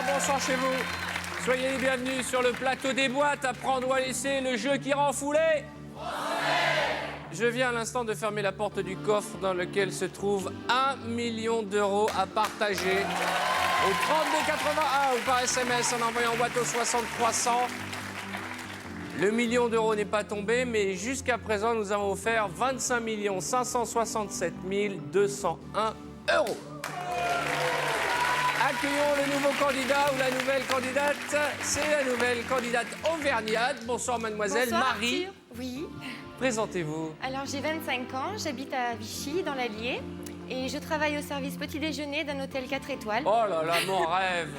Bonsoir chez vous. Soyez les bienvenus sur le plateau des boîtes à prendre ou à laisser, le jeu qui rend foulé. Je viens à l'instant de fermer la porte du coffre dans lequel se trouve 1 million d'euros à partager au 3281 ou par SMS en envoyant boîte au 6300. Le million d'euros n'est pas tombé, mais jusqu'à présent, nous avons offert 25 567 201 euros. Accueillons le nouveau candidat ou la nouvelle candidate. C'est la nouvelle candidate auvergnate. Bonsoir mademoiselle. Bonsoir, Marie. Arthur. Oui. Présentez-vous. Alors j'ai 25 ans, j'habite à Vichy, dans l'Allier. Et je travaille au service petit déjeuner d'un hôtel 4 étoiles. Oh là là, mon rêve.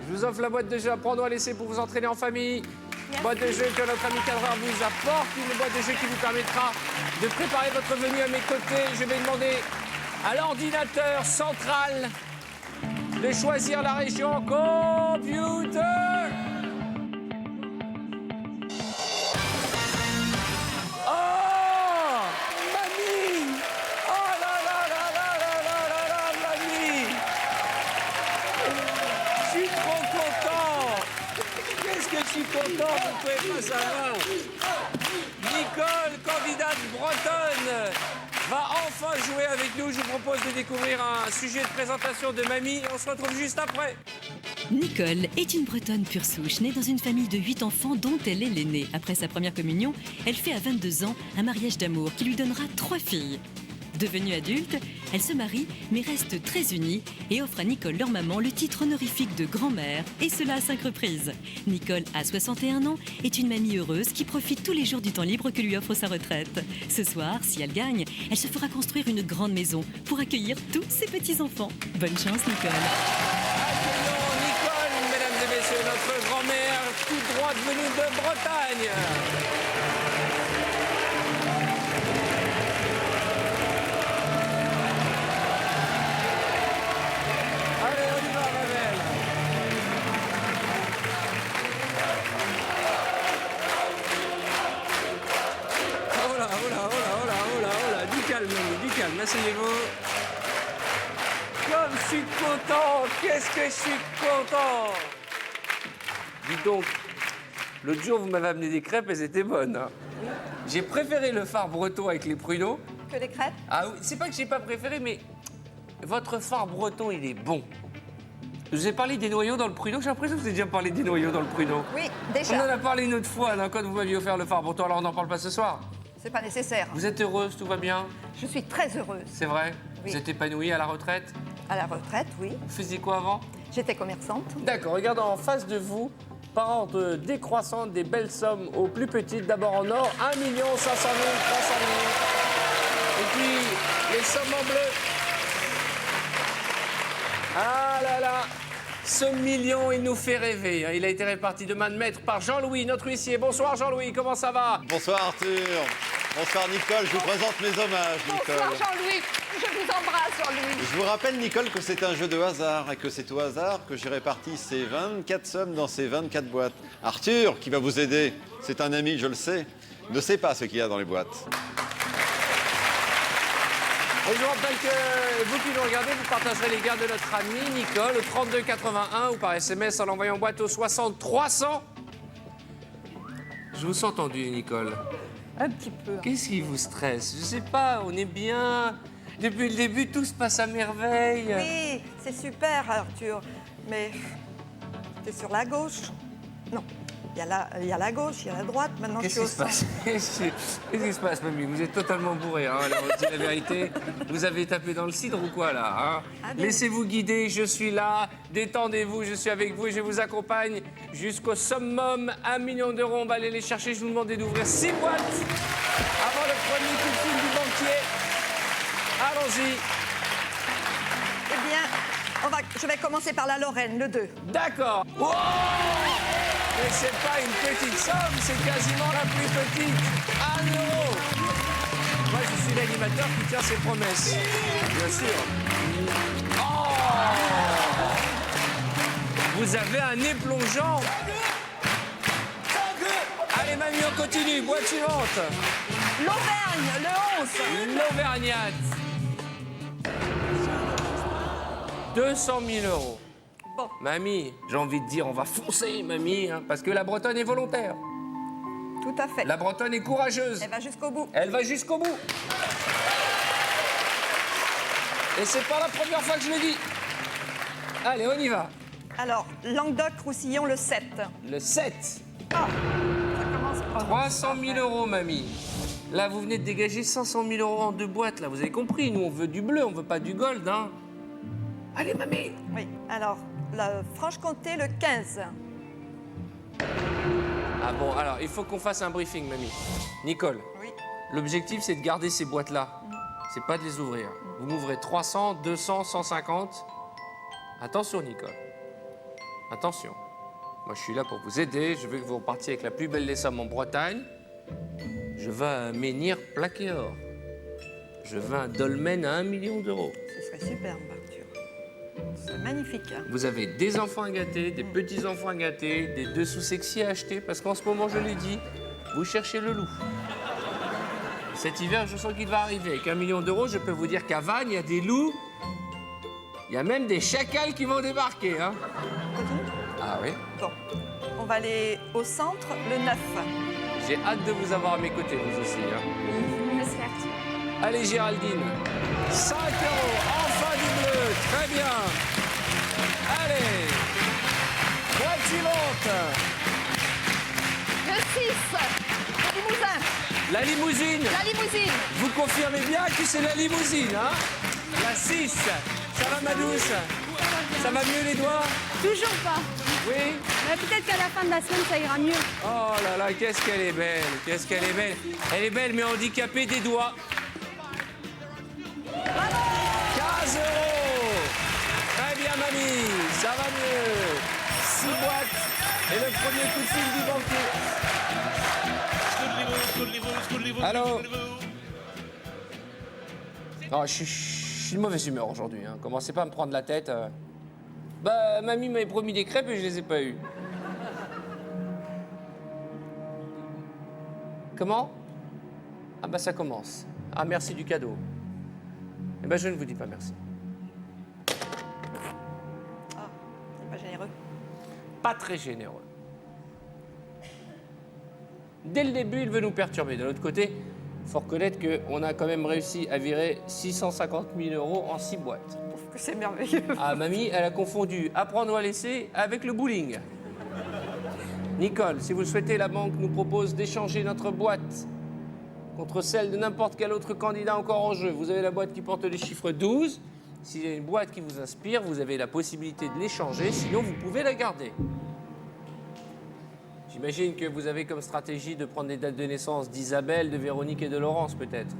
Je vous offre la boîte de jeu à prendre ou à laisser pour vous entraîner en famille. Merci. Boîte de jeu que notre ami cadreur vous apporte. Une boîte de jeu qui vous permettra de préparer votre venue à mes côtés. Je vais demander à l'ordinateur central de choisir la région computer. Oh, mamie! Oh là là là là là là là là, mamie! Je suis trop content! Qu'est-ce que je suis content, vous pouvez pas savoir! Nicole, candidate bretonne, va enfin jouer avec nous. Je vous propose de découvrir un sujet de présentation de mamie. On se retrouve juste après. Nicole est une Bretonne pure souche, née dans une famille de 8 enfants dont elle est l'aînée. Après sa première communion, elle fait à 22 ans un mariage d'amour qui lui donnera 3 filles. Devenue adulte, elle se marie mais reste très unie et offre à Nicole, leur maman, le titre honorifique de grand-mère, et cela à 5 reprises. Nicole, à 61 ans, est une mamie heureuse qui profite tous les jours du temps libre que lui offre sa retraite. Ce soir, si elle gagne, elle se fera construire une grande maison pour accueillir tous ses petits-enfants. Bonne chance, Nicole. Accueillons Nicole, mesdames et messieurs, notre grand-mère toute droite venue de Bretagne. Allez, on y va, ma belle. Oh là, oh là, oh là, oh là, oh là, oh là. Du calme, mamie, du calme. Asseyez-vous. Comme je suis content. Qu'est-ce que je suis content. Dis donc, l'autre jour, vous m'avez amené des crêpes, elles étaient bonnes. Hein. J'ai préféré le phare breton avec les pruneaux. Que les crêpes? Ah oui, c'est pas que j'ai pas préféré, mais votre phare breton, il est bon. Je vous ai parlé des noyaux dans le pruneau. J'ai l'impression que vous avez déjà parlé des noyaux dans le pruneau. Oui, On en déjà. a parlé une autre fois, là, quand vous m'aviez offert le phare breton. Alors on n'en parle pas ce soir. C'est pas nécessaire. Vous êtes heureuse, tout va bien? Je suis très heureuse. C'est vrai? Oui. Vous êtes épanouie à la retraite? À la retraite, oui. Vous faisiez quoi avant? J'étais commerçante. D'accord, regardez en face de vous, par ordre décroissant, des belles sommes aux plus petites. D'abord en or, 1 500 000, 300 000. Et puis, les sommes en bleu. Ah là là, ce million, il nous fait rêver. Il a été réparti de main de maître par Jean-Louis, notre huissier. Bonsoir Jean-Louis, comment ça va? Bonsoir Arthur. Bonsoir Nicole, je vous présente mes hommages, Nicole. Bonsoir Jean-Louis. Je vous embrasse Jean-Louis. Je vous rappelle Nicole que c'est un jeu de hasard et que c'est au hasard que j'ai réparti ces 24 sommes dans ces 24 boîtes. Arthur, qui va vous aider, c'est un ami, je le sais, ne sait pas ce qu'il y a dans les boîtes. Et je vous rappelle que vous qui nous regardez, vous partagerez les gains de notre ami Nicole au 3281 ou par SMS en l'envoyant boîte au 6300. Je vous sens tendu, Nicole. Un petit peu. Qu'est-ce qui vous stresse? Je sais pas, on est bien. Depuis le début, tout se passe à merveille. Oui, c'est super Arthur. Mais t'es sur la gauche? Non. Il y a la gauche, il y a la droite. Maintenant, je Qu'est-ce suis au qui se centre. passe Qu'est-ce qui se passe, mamie? Vous êtes totalement bourré, hein, alors on dit la vérité. Vous avez tapé dans le cidre ou quoi, là, hein? Ah, bien. Laissez-vous guider, je suis là. Détendez-vous, je suis avec vous et je vous accompagne jusqu'au summum. 1 million d'euros, on va aller les chercher. Je vous demandais d'ouvrir 6 boîtes avant le premier coup de fil du banquier. Allons-y. Eh bien, je vais commencer par la Lorraine, le 2. D'accord. Wow, mais c'est pas une petite somme, c'est quasiment la plus petite. 1 euro. Moi, je suis l'animateur qui tient ses promesses. Bien sûr. Oh, vous avez un nez plongeant. Allez, mamie, on continue. Boîte suivante. L'Auvergne, le 11. L'Auvergnate. 200 000 euros. Bon, Mamie, j'ai envie de dire, on va foncer, mamie, hein, parce que la Bretonne est volontaire. tout à fait. La Bretonne est courageuse. Elle va jusqu'au bout. Elle va jusqu'au bout. Et c'est pas la première fois que je le dis. Allez, on y va. Alors, Languedoc-Roussillon, le 7. Le 7. Ah, ça commence par... 300 000 euros, mamie. Là, vous venez de dégager 500 000 euros en 2 boîtes, là. Vous avez compris, nous, on veut du bleu, on veut pas du gold, hein. Allez, mamie. Oui, alors, la Franche-Comté, le 15. Ah bon, alors, il faut qu'on fasse un briefing, mamie. Nicole, Oui. l'objectif, c'est de garder ces boîtes-là. C'est pas de les ouvrir. Vous m'ouvrez 300, 200, 150. Attention, Nicole. Attention. Moi, je suis là pour vous aider. Je veux que vous repartiez avec la plus belle des sommes en Bretagne. Je veux un menhir plaqué or. Je veux un dolmen à 1 million d'euros. Ce serait superbe, Arthur. C'est magnifique. Hein. Vous avez des enfants à gâter, des petits-enfants à gâter, des dessous sexy à acheter, parce qu'en ce moment, je l'ai dit, vous cherchez le loup. Cet hiver, je sens qu'il va arriver. Avec 1 million d'euros, je peux vous dire qu'à Vannes, il y a des loups. Il y a même des chacals qui vont débarquer, hein. Continue. Ah oui? Bon, on va aller au centre, le 9. J'ai hâte de vous avoir à mes côtés, vous aussi, hein. Merci Arthur. Allez, Géraldine. 5 euros, enfin du bleu. Très bien. Allez. Boîte suivante. Le 6, le Limousin. La limousine. La limousine. Vous confirmez bien que c'est la limousine, hein? La 6. Ça va, ma douce? Ça va mieux les doigts? Toujours pas. Oui? Mais peut-être qu'à la fin de la semaine, ça ira mieux. Oh là là, qu'est-ce qu'elle est belle. Qu'est-ce qu'elle est belle. Elle est belle, mais handicapée des doigts. 15 euros. Très bien, mamie. Ça va mieux. 6 boîtes. Et le premier coup de fil du banquier. Allô? Oh, je suis de mauvaise humeur aujourd'hui. Hein. Commencez pas à me prendre la tête. Bah, mamie m'avait promis des crêpes et je les ai pas eues. Comment? Ah bah ça commence. Ah, merci du cadeau. Eh ben je ne vous dis pas merci. Ah, c'est pas généreux. Pas très généreux. Dès le début, il veut nous perturber. De l'autre côté, il faut reconnaître qu'on a quand même réussi à virer 650 000 euros en 6 boîtes. Je trouve que c'est merveilleux. Ah, mamie, elle a confondu apprendre ou à laisser avec le bowling. Nicole, si vous le souhaitez, la banque nous propose d'échanger notre boîte contre celle de n'importe quel autre candidat encore en jeu. Vous avez la boîte qui porte les chiffres 12. S'il y a une boîte qui vous inspire, vous avez la possibilité de l'échanger, sinon vous pouvez la garder. J'imagine que vous avez comme stratégie de prendre les dates de naissance d'Isabelle, de Véronique et de Laurence, peut-être.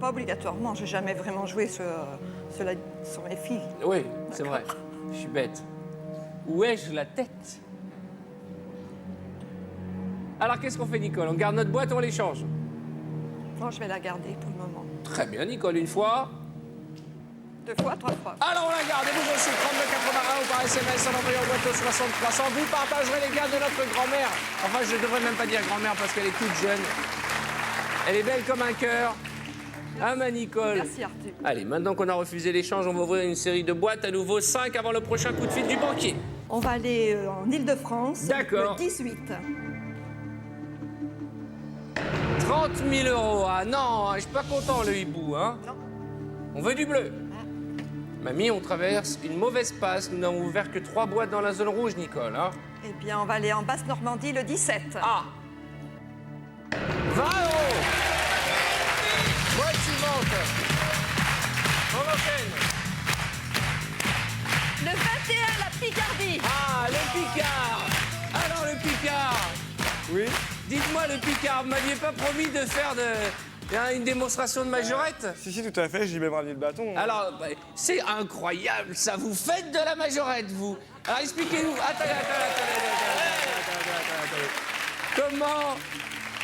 Pas obligatoirement, j'ai jamais vraiment joué sur mes filles. Oui, c'est vrai. Je suis bête. Où ai-je la tête? Alors, qu'est-ce qu'on fait, Nicole? On garde notre boîte ou on l'échange? Non, je vais la garder pour le moment. Très bien, Nicole. Une fois. 2 fois, 3 fois. Alors, on la garde. Et vous aussi, 3281 ou par SMS en envoyant boîte au 60 300. Vous partagerez les gains de notre grand-mère. Enfin, je ne devrais même pas dire grand-mère parce qu'elle est toute jeune. Elle est belle comme un cœur. Ah, ma Nicole. Merci, Arthur. Allez, maintenant qu'on a refusé l'échange, on va ouvrir une série de boîtes. À nouveau, 5 avant le prochain coup de fil du banquier. On va aller en Île-de-France. D'accord. Le 18. 30 000 euros. Ah non, je suis pas content, le hibou, hein. Non. On veut du bleu. Mamie, on traverse une mauvaise passe. Nous n'avons ouvert que 3 boîtes dans la zone rouge, Nicole, hein. Eh bien, on va aller en Basse-Normandie le 17. Ah 20 euros. Boîte suivante. On enchaîne. Le 21, la Picardie. Ah, le Picard. Alors, le Picard. Oui. Dites-moi, le Picard, vous m'aviez pas promis de faire une démonstration de majorette? Si, tout à fait, j'ai même ramené le bâton. Alors, bah, c'est incroyable, ça. Vous faites de la majorette, vous. Alors, expliquez-nous. Attendez.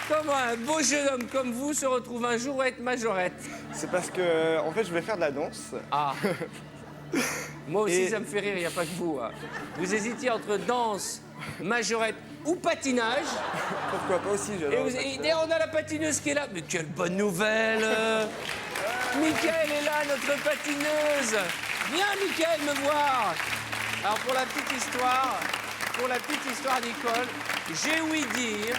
Comment un beau jeune homme comme vous se retrouve un jour à être majorette? C'est parce que, en fait, je vais faire de la danse. Ah. Moi aussi, Et- ça me fait rire, il n'y a pas que vous. Hein. Vous hésitiez entre danse, majorette ou patinage. Pourquoi pas aussi, Et, j'adore. et on a la patineuse qui est là. Mais quelle bonne nouvelle Mickaël est là, notre patineuse. Viens, Mickaël, me voir. Alors, pour la petite histoire, Nicole, j'ai ouï dire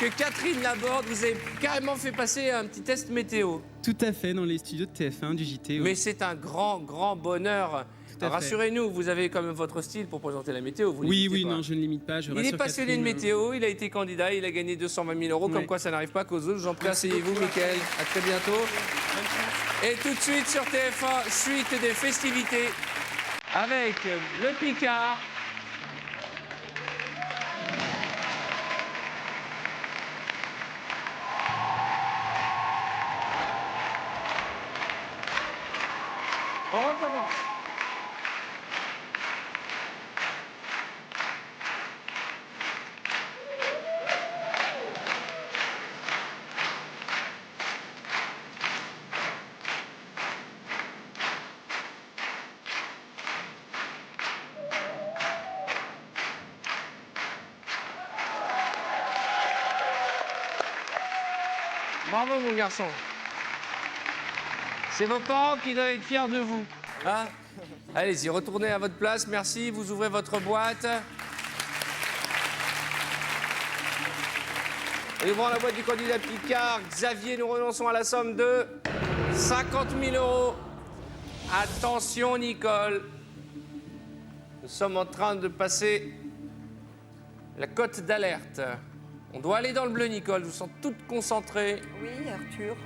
que Catherine Laborde, vous avez carrément fait passer un petit test météo. Tout à fait, dans les studios de TF1 du JT. Mais c'est un grand, grand bonheur. Tout à fait. Rassurez-nous, vous avez quand même votre style pour présenter la météo. Vous Oui, l'imitez pas. non, je ne l'imite pas. Je Il est rassure passionné de Catherine. météo, il a été candidat, il a gagné 220 000 euros, comme Ouais. quoi ça n'arrive pas qu'aux autres. J'en prie, asseyez-vous, Mickaël. À très bientôt. Et tout de suite sur TF1, suite des festivités avec le Picard. On recommence. Bravo, mon garçon. C'est vos parents qui doivent être fiers de vous. Hein? Allez-y, retournez à votre place. Merci. Vous ouvrez votre boîte. Et ouvrant la boîte du candidat Picard, Xavier, nous renonçons à la somme de 50 000 euros. Attention, Nicole. Nous sommes en train de passer la cote d'alerte. On doit aller dans le bleu, Nicole. Vous sentez toutes concentrées. Oui, Arthur.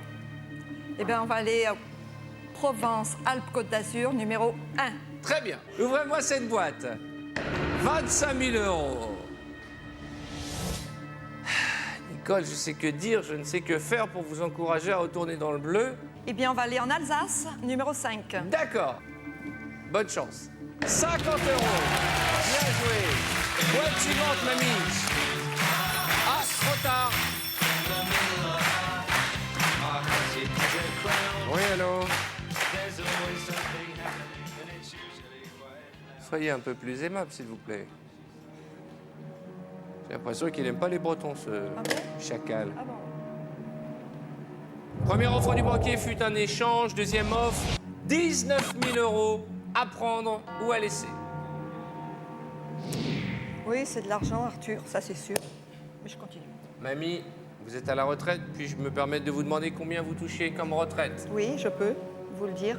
Eh bien, on va aller à Provence-Alpes-Côte d'Azur, numéro 1. Très bien. Ouvrez-moi cette boîte. 25 000 euros. Nicole, je sais que dire, je ne sais que faire pour vous encourager à retourner dans le bleu. Eh bien, on va aller en Alsace, numéro 5. D'accord. Bonne chance. 50 euros. Bien joué. Boîte suivante, mamie. Ah, trop tard. Oui, allô. Soyez un peu plus aimable, s'il vous plaît. J'ai l'impression qu'il n'aime pas les Bretons, ce chacal. Ah bon? Première offre du banquier fut un échange. Deuxième offre, 19 000 euros à prendre ou à laisser. Oui, c'est de l'argent, Arthur, ça c'est sûr. Mais je continue. Mamie, vous êtes à la retraite, puis-je me permettre de vous demander combien vous touchez comme retraite? Oui, je peux vous le dire.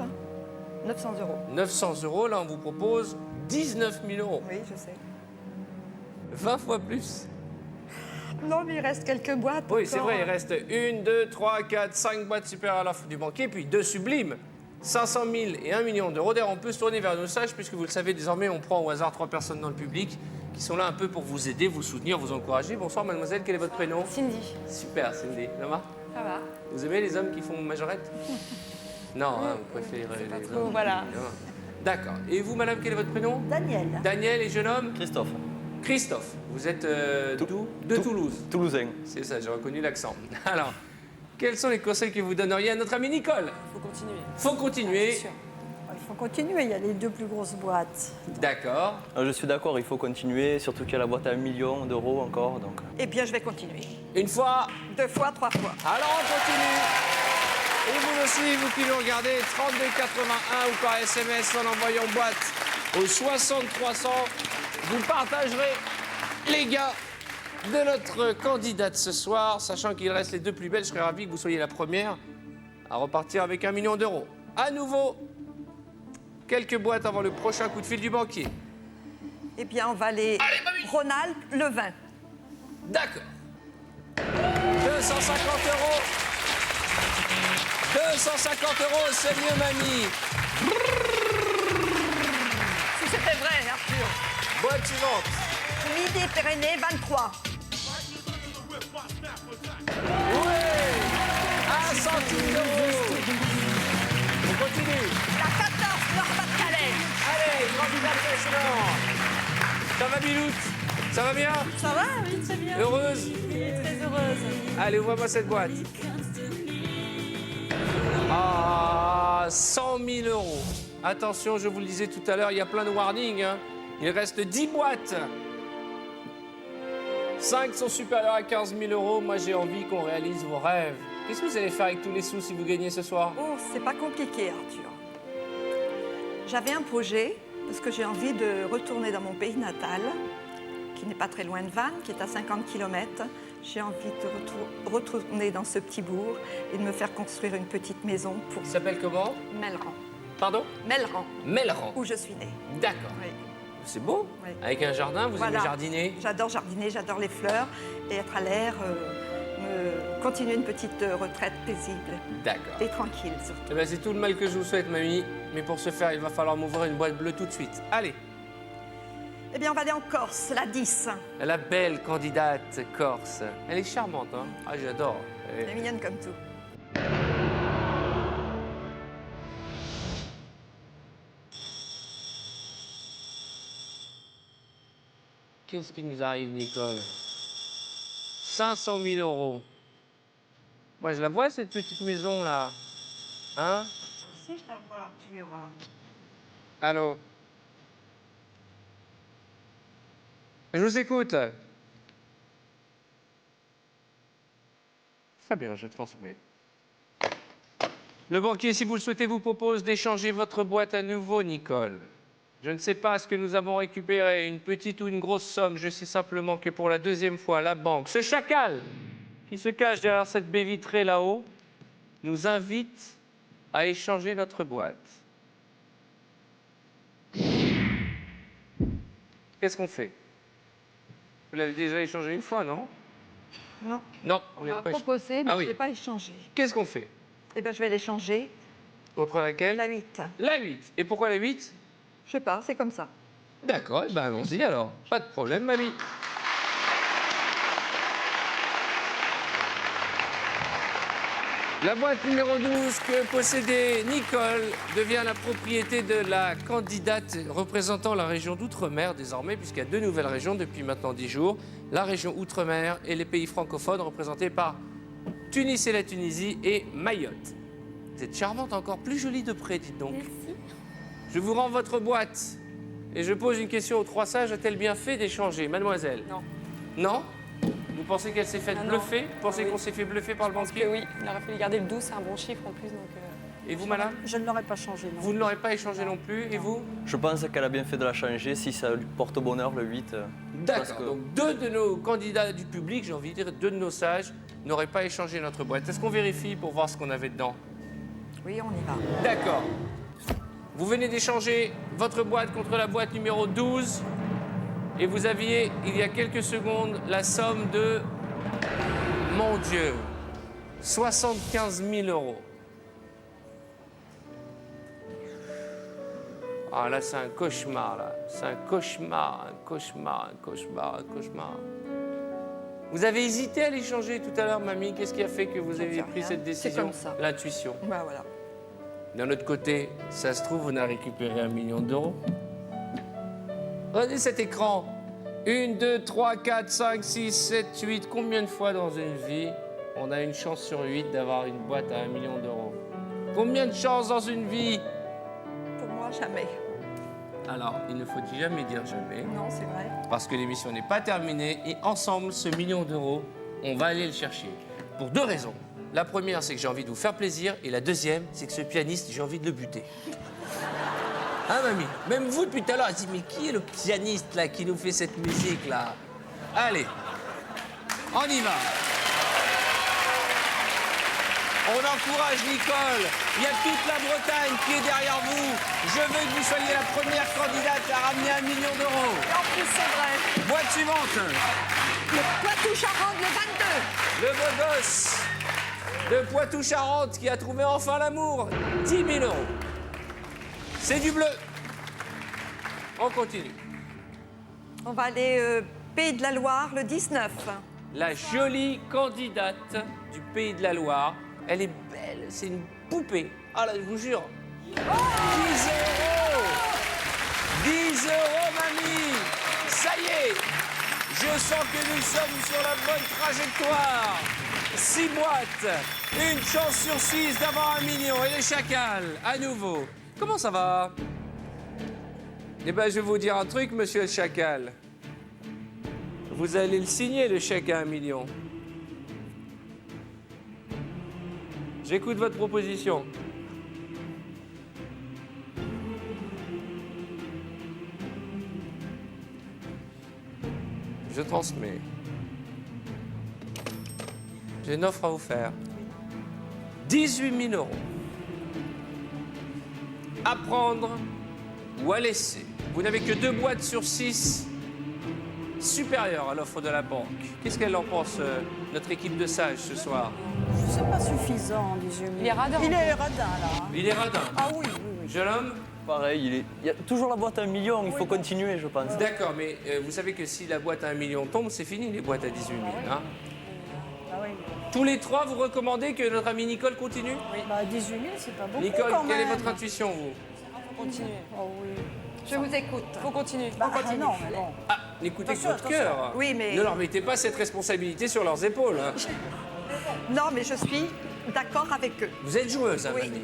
900 euros. 900 euros, là on vous propose 19 000 euros. Oui, je sais. 20 fois plus. Non, mais il reste quelques boîtes. Oui, c'est encore. vrai, il reste 1, 2, 3, 4, 5 boîtes supérieures à l'offre du banquier, puis 2 sublimes. 500 000 et 1 million d'euros. D'ailleurs, on peut se tourner vers nos sages, puisque vous le savez, désormais, on prend au hasard 3 personnes dans le public qui sont là un peu pour vous aider, vous soutenir, vous encourager. Bonsoir, mademoiselle, quel est votre prénom? Cindy. Super, Cindy. Ça va? Ça va. Vous aimez les hommes qui font majorette? Non, hein, vous préférez les hommes. voilà. Non. D'accord. Et vous, madame, quel est votre prénom? Daniel. Daniel et jeune homme? Christophe, Christophe. Vous êtes d'où? De Toulouse. Toulousain. C'est ça, j'ai reconnu l'accent. Alors, quels sont les conseils que vous donneriez à notre ami Nicole? Faut continuer. Faut continuer. C'est sûr. Il faut continuer, il y a les 2 plus grosses boîtes. D'accord. Je suis d'accord, il faut continuer, surtout qu'il y a la boîte à 1 million d'euros encore. Donc... Eh bien, je vais continuer. Une fois. 2 fois, 3 fois. Alors, on continue. Et vous aussi, vous qui nous regardez, 3281 ou par SMS en envoyant boîte au 6300, vous partagerez les gars de notre candidate ce soir, sachant qu'il reste les 2 plus belles. Je serais ravi que vous soyez la première à repartir avec 1 million d'euros. À nouveau, quelques boîtes avant le prochain coup de fil du banquier. Eh bien, on va aller Rhône-Alpes, le vin. D'accord. 250 euros. 250 euros, c'est mieux, mamie. Si c'était vrai, Arthur. Boîte suivante. Midi-Pyrénées, 23. Oui. 1 centime d'euro. On continue. La 14, Nord-Pas-de-Calais. Allez, candidat précédent. Ça va, Biloute? Ça va bien? Ça va? Oui, très bien. Heureuse? Très heureuse. Allez, ouvre-moi cette boîte. Ah, 100 000 euros. Attention, je vous le disais tout à l'heure, il y a plein de warnings. Hein. Il reste 10 boîtes. 5 sont supérieurs à 15 000 euros. Moi, j'ai envie qu'on réalise vos rêves. Qu'est-ce que vous allez faire avec tous les sous si vous gagnez ce soir? Oh, c'est pas compliqué, Arthur. J'avais un projet, parce que j'ai envie de retourner dans mon pays natal, qui n'est pas très loin de Vannes, qui est à 50 km. J'ai envie de retourner dans ce petit bourg et de me faire construire une petite maison pour... Ça s'appelle comment? Melran. Pardon? Melran, Melran. où je suis née. D'accord. Oui. C'est beau. Oui. Avec un jardin, vous Voilà. aimez jardiner? J'adore jardiner, j'adore les fleurs et être à l'air, continuer une petite retraite paisible D'accord. et tranquille surtout. Eh ben, c'est tout le mal que je vous souhaite, mamie. Mais pour ce faire, il va falloir m'ouvrir une boîte bleue tout de suite. Allez. Eh bien, on va aller en Corse, la 10. La belle candidate corse. Elle est charmante, hein? Ah, j'adore. Elle est mignonne comme tout. Qu'est-ce qui nous arrive, Nicole? 500 000 euros. Moi, je la vois, cette petite maison-là. Hein? Si, je la vois, Arthur. Allô? Je vous écoute. Très bien, je vais transmets. Le banquier, si vous le souhaitez, vous propose d'échanger votre boîte à nouveau, Nicole. Je ne sais pas ce que nous avons récupéré, une petite ou une grosse somme. Je sais simplement que pour la deuxième fois, la banque, ce chacal qui se cache derrière cette baie vitrée là-haut, nous invite à échanger notre boîte. Qu'est-ce qu'on fait? Vous l'avez déjà échangé une fois, non? Non. Non, On vous m'a l'avez pas échangé. proposé, mais Ah je oui. ne l'ai pas échangé. Qu'est-ce qu'on fait? Eh bien, je vais l'échanger. Contre laquelle? La 8. La 8. Et pourquoi la 8? Je sais pas, c'est comme ça. D'accord, eh ben allons-y alors. Pas de problème, mamie. La boîte numéro 12 que possédait Nicole devient la propriété de la candidate représentant la région d'Outre-mer désormais, puisqu'il y a 2 nouvelles régions depuis maintenant 10 jours. La région Outre-mer et les pays francophones représentés par Tunis et la Tunisie et Mayotte. Vous êtes charmante, encore plus jolie de près, dites donc. Merci. Je vous rends votre boîte et je pose une question aux 3 sages. A-t-elle bien fait d'échanger, mademoiselle? Non. Non? Vous pensez qu'elle s'est faite Ah non. bluffer? Vous pensez Ah oui. qu'on s'est fait bluffer par le Parce banquier? que oui, il aurait fallu garder le 12, c'est un bon chiffre en plus. Donc, Et vous, madame? Je ne l'aurais pas changé, non. Vous ne l'aurez pas échangé non plus, et vous? Je pense qu'elle a bien fait de la changer si ça lui porte bonheur le 8. Parce D'accord. que- Donc 2 de nos candidats du public, j'ai envie de dire 2 de nos sages, n'auraient pas échangé notre boîte. Est-ce qu'on vérifie pour voir ce qu'on avait dedans? Oui, on y va. D'accord. Vous venez d'échanger votre boîte contre la boîte numéro 12 et vous aviez, il y a quelques secondes, la somme de, mon Dieu, 75 000 euros. Ah là, c'est un cauchemar, là. C'est un cauchemar, un cauchemar, un cauchemar, un cauchemar. Vous avez hésité à l'échanger tout à l'heure, mamie. Qu'est-ce qui a fait que vous J'en avez sais pris rien. cette C'est décision? comme ça. L'intuition. Bah voilà. D'un autre côté, ça se trouve, on a récupéré 1 million d'euros. Regardez cet écran. 1, 2, 3, 4, 5, 6, 7, 8. Combien de fois dans une vie on a une chance sur 8 d'avoir une boîte à 1 million d'euros? Combien de chances dans une vie? Pour moi, jamais. Alors, il ne faut jamais dire jamais, Non, c'est vrai. parce que l'émission n'est pas terminée et ensemble, ce million d'euros, on va aller le chercher. Pour 2 raisons. La première, c'est que j'ai envie de vous faire plaisir, et la deuxième, c'est que ce pianiste, j'ai envie de le buter. Hein, mamie? Même vous, depuis tout à l'heure, elle dit, mais qui est le pianiste, là, qui nous fait cette musique, là? Allez, on y va. On encourage Nicole. Il y a toute la Bretagne qui est derrière vous. Je veux que vous soyez la première candidate à ramener 1 million d'euros. Et en plus, c'est vrai. Boîte suivante. Le Poitou-Charentes, le 22. Le beau gosse de Poitou-Charentes qui a trouvé enfin l'amour. 10 000 euros. C'est du bleu. On continue. On va aller Pays de la Loire, le 19. La jolie candidate du Pays de la Loire. Elle est belle, c'est une poupée. Ah là, je vous jure. 10 euros. 10 euros, mamie. Ça y est. Je sens que nous sommes sur la bonne trajectoire. 6 boîtes. Une chance sur 6 d'avoir 1 million. Et les chacals, à nouveau. Comment ça va? Eh bien, je vais vous dire un truc, monsieur le chacal. Vous allez le signer, le chèque à 1 million. J'écoute votre proposition. Je transmets. J'ai une offre à vous faire. 18 000 euros. À prendre ou à laisser. Vous n'avez que 2 boîtes sur 6 supérieures à l'offre de la banque. Qu'est-ce qu'elle en pense, notre équipe de sages, ce soir? C'est pas suffisant, 18 000. Il est radin. Il est radin, là. Il est radin. Ah oui, oui, oui. Jeune homme? Pareil, il y a toujours la boîte à 1 million, il faut continuer, je pense. D'accord, mais vous savez que si la boîte à 1 million tombe, c'est fini, les boîtes à 18 000. Hein? Ah oui. Tous les 3, vous recommandez que notre amie Nicole continue? Bah, 18 000, c'est pas beaucoup Nicole, quand quelle est même. votre intuition, vous? Faut continuer. Oh oui. Je vous écoute. Faut continuer. Bah, non, mais bon. Ah, n'écoutez que Attention, votre attention. cœur. Oui, mais- Ne leur mettez pas cette responsabilité sur leurs épaules. Hein. Non, mais je suis d'accord avec eux. Vous êtes joueuse, hein, Oui. mamie?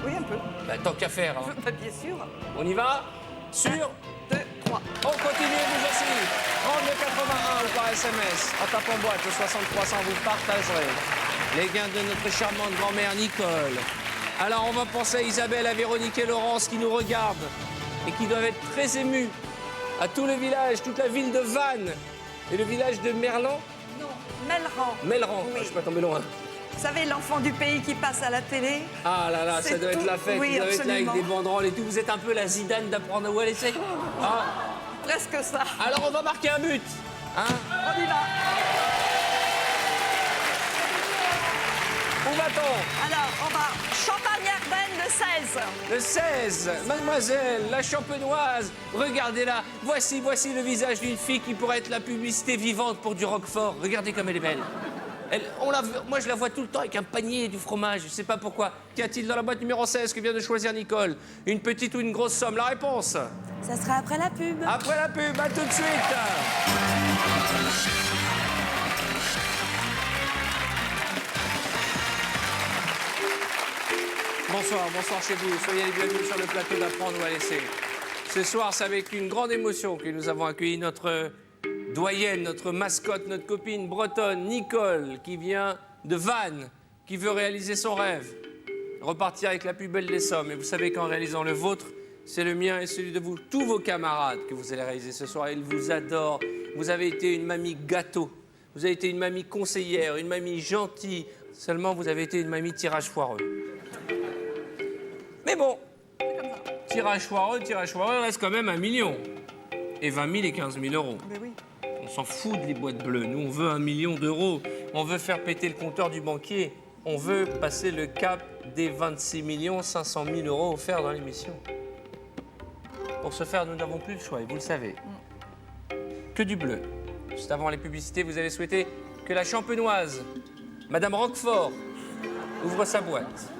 Oui, un peu. Bah, tant qu'à faire. Hein. Bah, bien sûr. On y va? Sur 2, 3. On continue, vous aussi. 3281 ou par SMS. En tapant boîte au 6300, vous partagerez les gains de notre charmante grand-mère Nicole. Alors, on va penser à Isabelle, à Véronique et Laurence qui nous regardent et qui doivent être très émus. À tout le village, toute la ville de Vannes et le village de Merlan. Non, Melran. Melran, Oui. je suis pas tombé loin. Vous savez, l'enfant du pays qui passe à la télé. Ah là là, ça C'est doit être tout. la fête, Oui, vous doit être là avec absolument. des banderoles et tout. Vous êtes un peu la Zidane d'apprendre où elle essaie. Ah. Presque ça. Alors on va marquer un but. Hein? On y va. Où va-t-on? Alors, on va Champagne-Ardenne le 16. Le 16, mademoiselle, la champenoise, regardez-la. Voici le visage d'une fille qui pourrait être la publicité vivante pour du Roquefort. Regardez comme elle est belle. Moi, je la vois tout le temps avec un panier et du fromage. Je sais pas pourquoi. Qu'y a-t-il dans la boîte numéro 16 que vient de choisir Nicole? Une petite ou une grosse somme? La réponse? Ça sera après la pub. Après la pub, à tout de suite. Bonsoir chez vous. Soyez les bienvenus sur le plateau d'Apprendre ou à laisser. Ce soir, c'est avec une grande émotion que nous avons accueilli notre doyenne, notre mascotte, notre copine bretonne, Nicole, qui vient de Vannes, qui veut réaliser son rêve, repartir avec la plus belle des sommes. Et vous savez qu'en réalisant le vôtre, c'est le mien et celui de vous, tous vos camarades que vous allez réaliser ce soir. Ils vous adorent. Vous avez été une mamie gâteau. Vous avez été une mamie conseillère, une mamie gentille. Seulement, vous avez été une mamie tirage foireux. Mais bon, tirage foireux, il reste quand même 1 million. Et 20 000 et 15 000 euros. Mais oui. On s'en fout des boîtes bleues. Nous, on veut 1 million d'euros. On veut faire péter le compteur du banquier. On veut passer le cap des 26 500 000 euros offerts dans l'émission. Pour ce faire, nous n'avons plus le choix, et vous le savez. Que du bleu. Juste avant les publicités, vous avez souhaité que la champenoise, Madame Roquefort, ouvre sa boîte.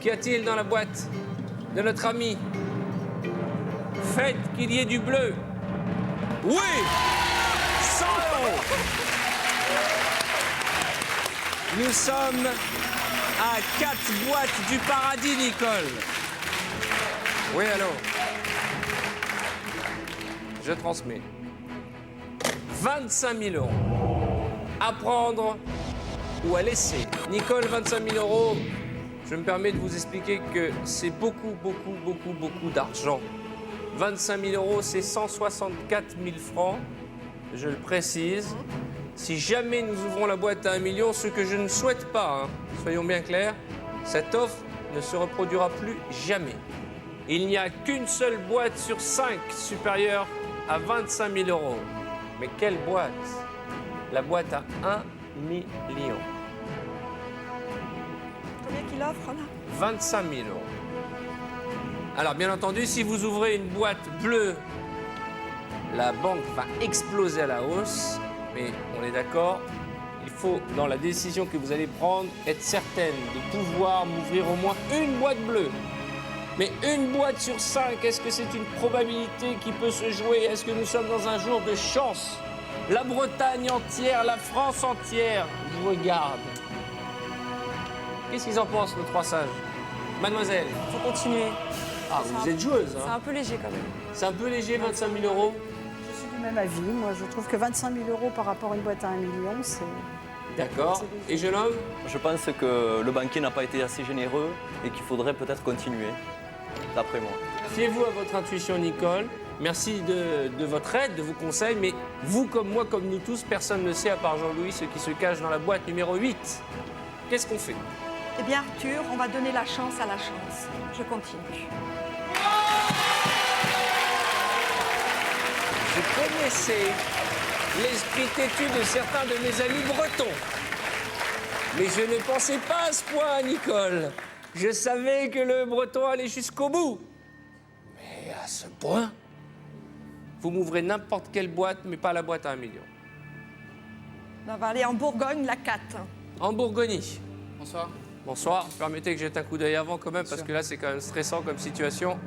Qu'y a-t-il dans la boîte de notre ami? Faites qu'il y ait du bleu. Oui! 100 euros. Nous sommes à 4 boîtes du paradis, Nicole. Oui, allô? Je transmets. 25 000 euros. À prendre ou à laisser. Nicole, 25 000 euros. Je me permets de vous expliquer que c'est beaucoup d'argent. 25 000 euros, c'est 164 000 francs, je le précise. Si jamais nous ouvrons la boîte à 1 million, ce que je ne souhaite pas, hein, soyons bien clairs, cette offre ne se reproduira plus jamais. Il n'y a qu'une seule boîte sur 5 supérieure à 25 000 euros. Mais quelle boîte? La boîte à 1 million. Combien qu'il offre là? 25 000 euros. Alors, bien entendu, si vous ouvrez une boîte bleue, la banque va exploser à la hausse. Mais on est d'accord, il faut, dans la décision que vous allez prendre, être certaine de pouvoir m'ouvrir au moins une boîte bleue. Mais une boîte sur 5, est-ce que c'est une probabilité qui peut se jouer? Est-ce que nous sommes dans un jour de chance? La Bretagne entière, la France entière vous regarde. Qu'est-ce qu'ils en pensent, nos trois sages? Mademoiselle? Il faut continuer. Ah, vous êtes joueuse, C'est hein? un peu léger quand même. C'est un peu léger, 25 000 euros? Je suis du même avis. Moi, je trouve que 25 000 euros par rapport à une boîte à 1 million, c'est... D'accord. Et jeune homme? Je pense que le banquier n'a pas été assez généreux et qu'il faudrait peut-être continuer, d'après moi. Fiez-vous à votre intuition, Nicole. Merci de votre aide, de vos conseils, mais vous, comme moi, comme nous tous, personne ne sait, à part Jean-Louis, ce qui se cache dans la boîte numéro 8. Qu'est-ce qu'on fait? Eh bien, Arthur, on va donner la chance à la chance. Je continue. Je connaissais l'esprit têtu de certains de mes amis bretons. Mais je ne pensais pas à ce point, Nicole. Je savais que le breton allait jusqu'au bout. Mais à ce point, vous m'ouvrez n'importe quelle boîte, mais pas la boîte à 1 million. On va aller en Bourgogne, la 4. En Bourgogne. Bonsoir. Bonsoir. Permettez que je jette un coup d'œil avant quand même, parce que là, c'est quand même stressant comme situation.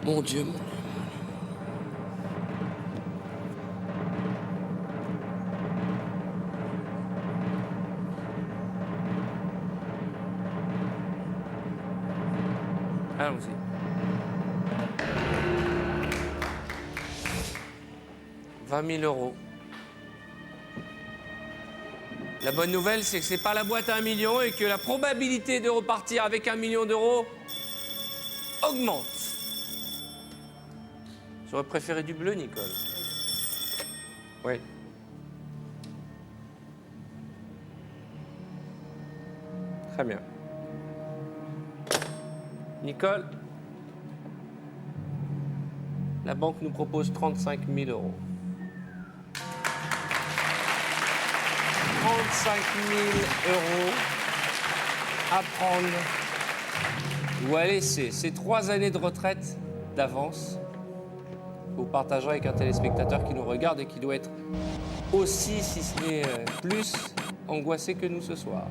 Mon Dieu, mon Dieu. Allons-y. « 20 000 euros. La bonne nouvelle, c'est que c'est pas la boîte à 1 million et que la probabilité de repartir avec 1 million d'euros augmente. J'aurais préféré du bleu, Nicole. Oui. Très bien. Nicole, la banque nous propose 35 000 euros. 35 000 euros à prendre ou à laisser. Ces 3 années de retraite d'avance, vous partagerez avec un téléspectateur qui nous regarde et qui doit être aussi, si ce n'est plus, angoissé que nous ce soir.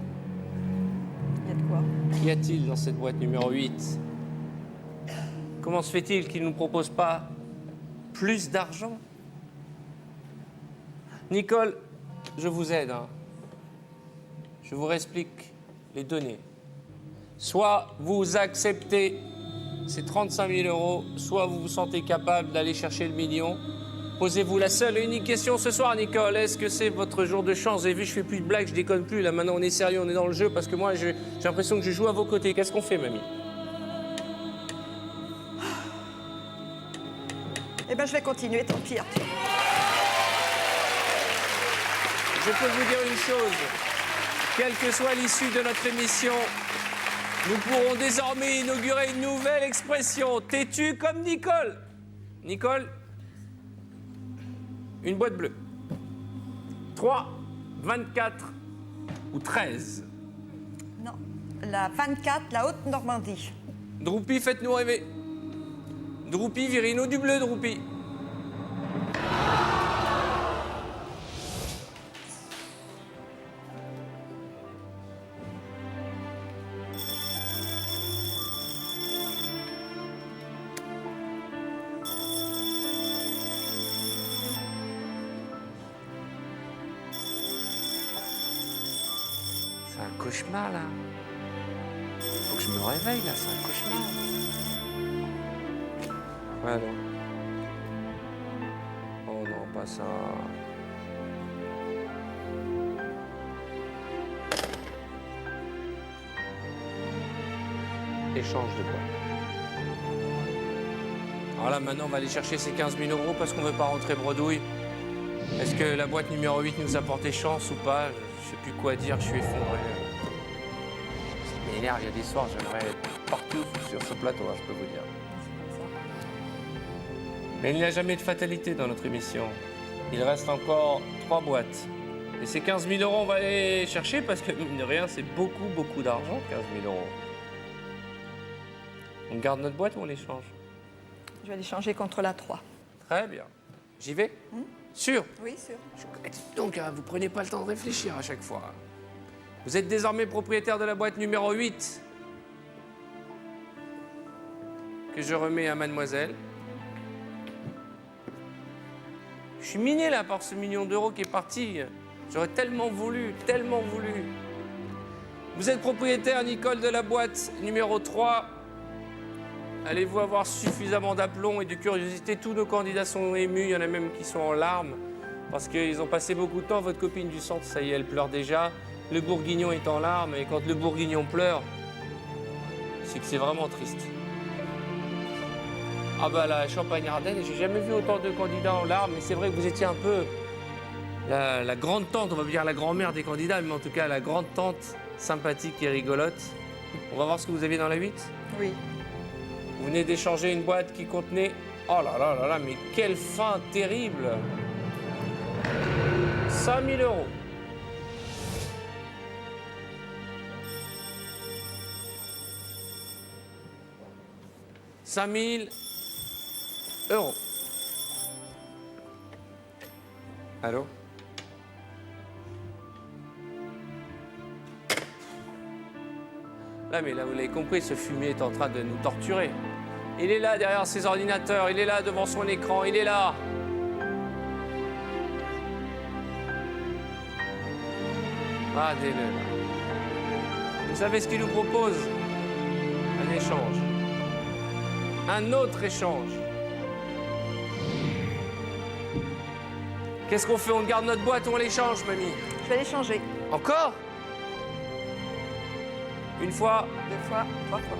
Il y a de quoi? Qu'y a-t-il dans cette boîte numéro 8? Comment se fait-il qu'il ne nous propose pas plus d'argent? Nicole, je vous aide, hein. Je vous réexplique les données. Soit vous acceptez ces 35 000 euros, soit vous vous sentez capable d'aller chercher le million. Posez-vous la seule et unique question ce soir, Nicole. Est-ce que c'est votre jour de chance? Vous avez vu, je fais plus de blagues, je déconne plus. Là, maintenant, on est sérieux, on est dans le jeu, parce que moi, j'ai l'impression que je joue à vos côtés. Qu'est-ce qu'on fait, mamie? Eh bien, je vais continuer, tant pis, Arthur. Je peux vous dire une chose. Quelle que soit l'issue de notre émission, nous pourrons désormais inaugurer une nouvelle expression. Têtu comme Nicole. Nicole, une boîte bleue. 3, 24 ou 13. Non, la 24, la Haute-Normandie. Droupi, faites-nous rêver. Droupi, Virino, du bleu, Droupi. C'est un cauchemar, là. Faut que je me réveille, là, c'est un cauchemar. Voilà. Oh non, pas ça. Échange de quoi? Alors là, maintenant, on va aller chercher ces 15 000 euros parce qu'on ne veut pas rentrer bredouille. Est-ce que la boîte numéro 8 nous a porté chance ou pas? Je sais plus quoi dire, je suis effondré. Ça m'énerve, il y a des soirs, j'aimerais être partout sur ce plateau, hein, je peux vous dire. Mais il n'y a jamais de fatalité dans notre émission. Il reste encore 3 boîtes. Et ces 15 000 euros, on va les chercher parce que, mine de rien, c'est beaucoup, beaucoup d'argent, 15 000 euros. On garde notre boîte ou on les change? Je vais les changer contre la 3. Très bien. J'y vais? Sûr? Oui, sûr. Donc, hein, vous prenez pas le temps de réfléchir à chaque fois. Vous êtes désormais propriétaire de la boîte numéro 8 que je remets à mademoiselle. Je suis miné là par ce million d'euros qui est parti. J'aurais tellement voulu, tellement voulu. Vous êtes propriétaire, Nicole, de la boîte numéro 3. Allez-vous avoir suffisamment d'aplomb et de curiosité? Tous nos candidats sont émus, il y en a même qui sont en larmes. Parce qu'ils ont passé beaucoup de temps. Votre copine du centre, ça y est, elle pleure déjà. Le bourguignon est en larmes. Et quand le bourguignon pleure, c'est que c'est vraiment triste. Ah bah la Champagne-Ardenne, j'ai jamais vu autant de candidats en larmes. Mais c'est vrai que vous étiez un peu la grande tante, on va dire la grand-mère des candidats, mais en tout cas la grande tante sympathique et rigolote. On va voir ce que vous aviez dans la 8. Oui. Vous venez d'échanger une boîte qui contenait... Oh là là là là, mais quelle fin terrible! 5 000 euros. « 5 000 euros. » Allô? Là, mais là, vous l'avez compris, ce fumier est en train de nous torturer. Il est là derrière ses ordinateurs, il est là devant son écran, il est là. Regardez-le. Vous savez ce qu'il nous propose? Un échange. Un autre échange. Qu'est-ce qu'on fait? On garde notre boîte ou on l'échange, mamie? Je vais les changer. Encore? Une fois? 2 fois, 3 fois.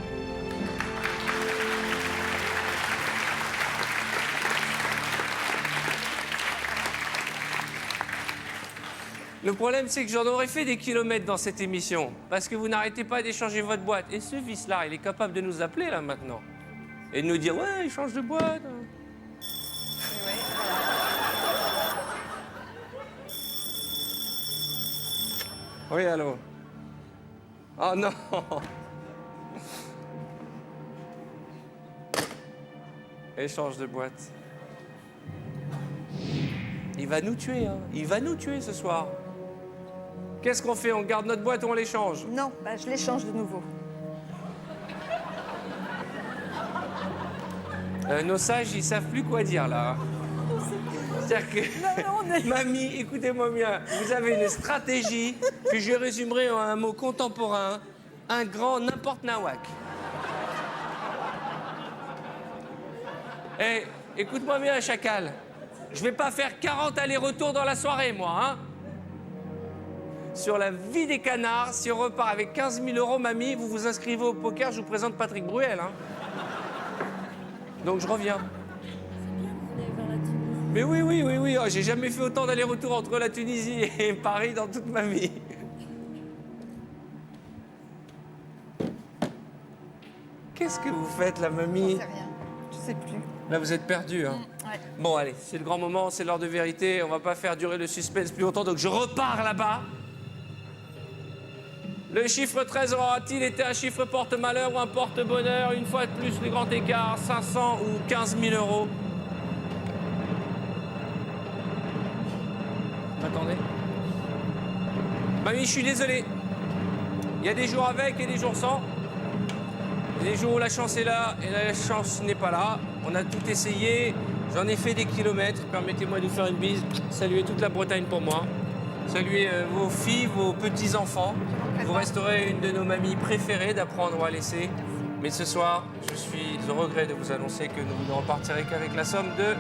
Le problème, c'est que j'en aurais fait des kilomètres dans cette émission. Parce que vous n'arrêtez pas d'échanger votre boîte. Et ce vice-là, il est capable de nous appeler, là, maintenant. Et de nous dire, ouais, il change de boîte. Oui, allô? Oh non! Échange de boîte. Il va nous tuer, hein. Il va nous tuer ce soir. Qu'est-ce qu'on fait? On garde notre boîte ou on l'échange? Non, bah, je l'échange de nouveau. Nos sages, ils savent plus quoi dire, là. C'est-à-dire que... Mamie, écoutez-moi bien. Vous avez une stratégie que je résumerai en un mot contemporain. Un grand n'importe nawak. Eh, écoute-moi bien, chacal. Je vais pas faire 40 allers-retours dans la soirée, moi, hein. Sur la vie des canards, si on repart avec 15 000 euros, mamie, vous vous inscrivez au poker, je vous présente Patrick Bruel, hein. Donc je reviens. Mais oui, oh, j'ai jamais fait autant d'allers-retours entre la Tunisie et Paris dans toute ma vie. Qu'est-ce que vous faites, la mamie? Je sais rien, je sais plus. Là, vous êtes perdu, hein. Ouais. Bon, allez, c'est le grand moment, c'est l'heure de vérité. On va pas faire durer le suspense plus longtemps, donc je repars là-bas. Le chiffre 13 aura-t-il été un chiffre porte-malheur ou un porte-bonheur? Une fois de plus, le grand écart, 500 ou 15 000 euros. Attendez. Mamie, je suis désolé. Il y a des jours avec et des jours sans. Il y a des jours où la chance est là et la chance n'est pas là. On a tout essayé. J'en ai fait des kilomètres. Permettez-moi de vous faire une bise. Saluez toute la Bretagne pour moi. Saluez vos filles, vos petits-enfants. Vous resterez une de nos mamies préférées d'apprendre ou à laisser. Mais ce soir, je suis au regret de vous annoncer que nous ne repartirez qu'avec la somme de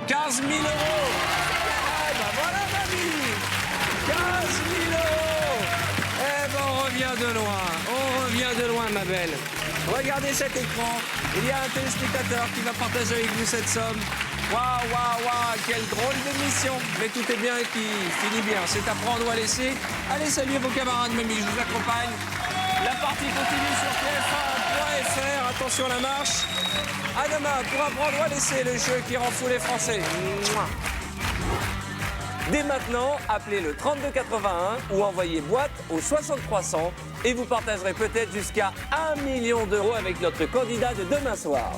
15 000 euros. Ah ben voilà, mamie, 15 000 euros. Eh ben on revient de loin. On revient de loin, ma belle. Regardez cet écran. Il y a un téléspectateur qui va partager avec vous cette somme. Waouh, waouh, waouh, quelle drôle d'émission. Mais tout est bien qui finit bien. C'est à prendre ou à laisser. Allez, saluez vos camarades, mamie, je vous accompagne. La partie continue sur TF1.fr. Attention à la marche. À demain pour apprendre ou à laisser le jeu qui rend fou les Français. Mouah. Dès maintenant, appelez le 3281 ou envoyez boîte au 6300 et vous partagerez peut-être jusqu'à 1 million d'euros avec notre candidat de demain soir.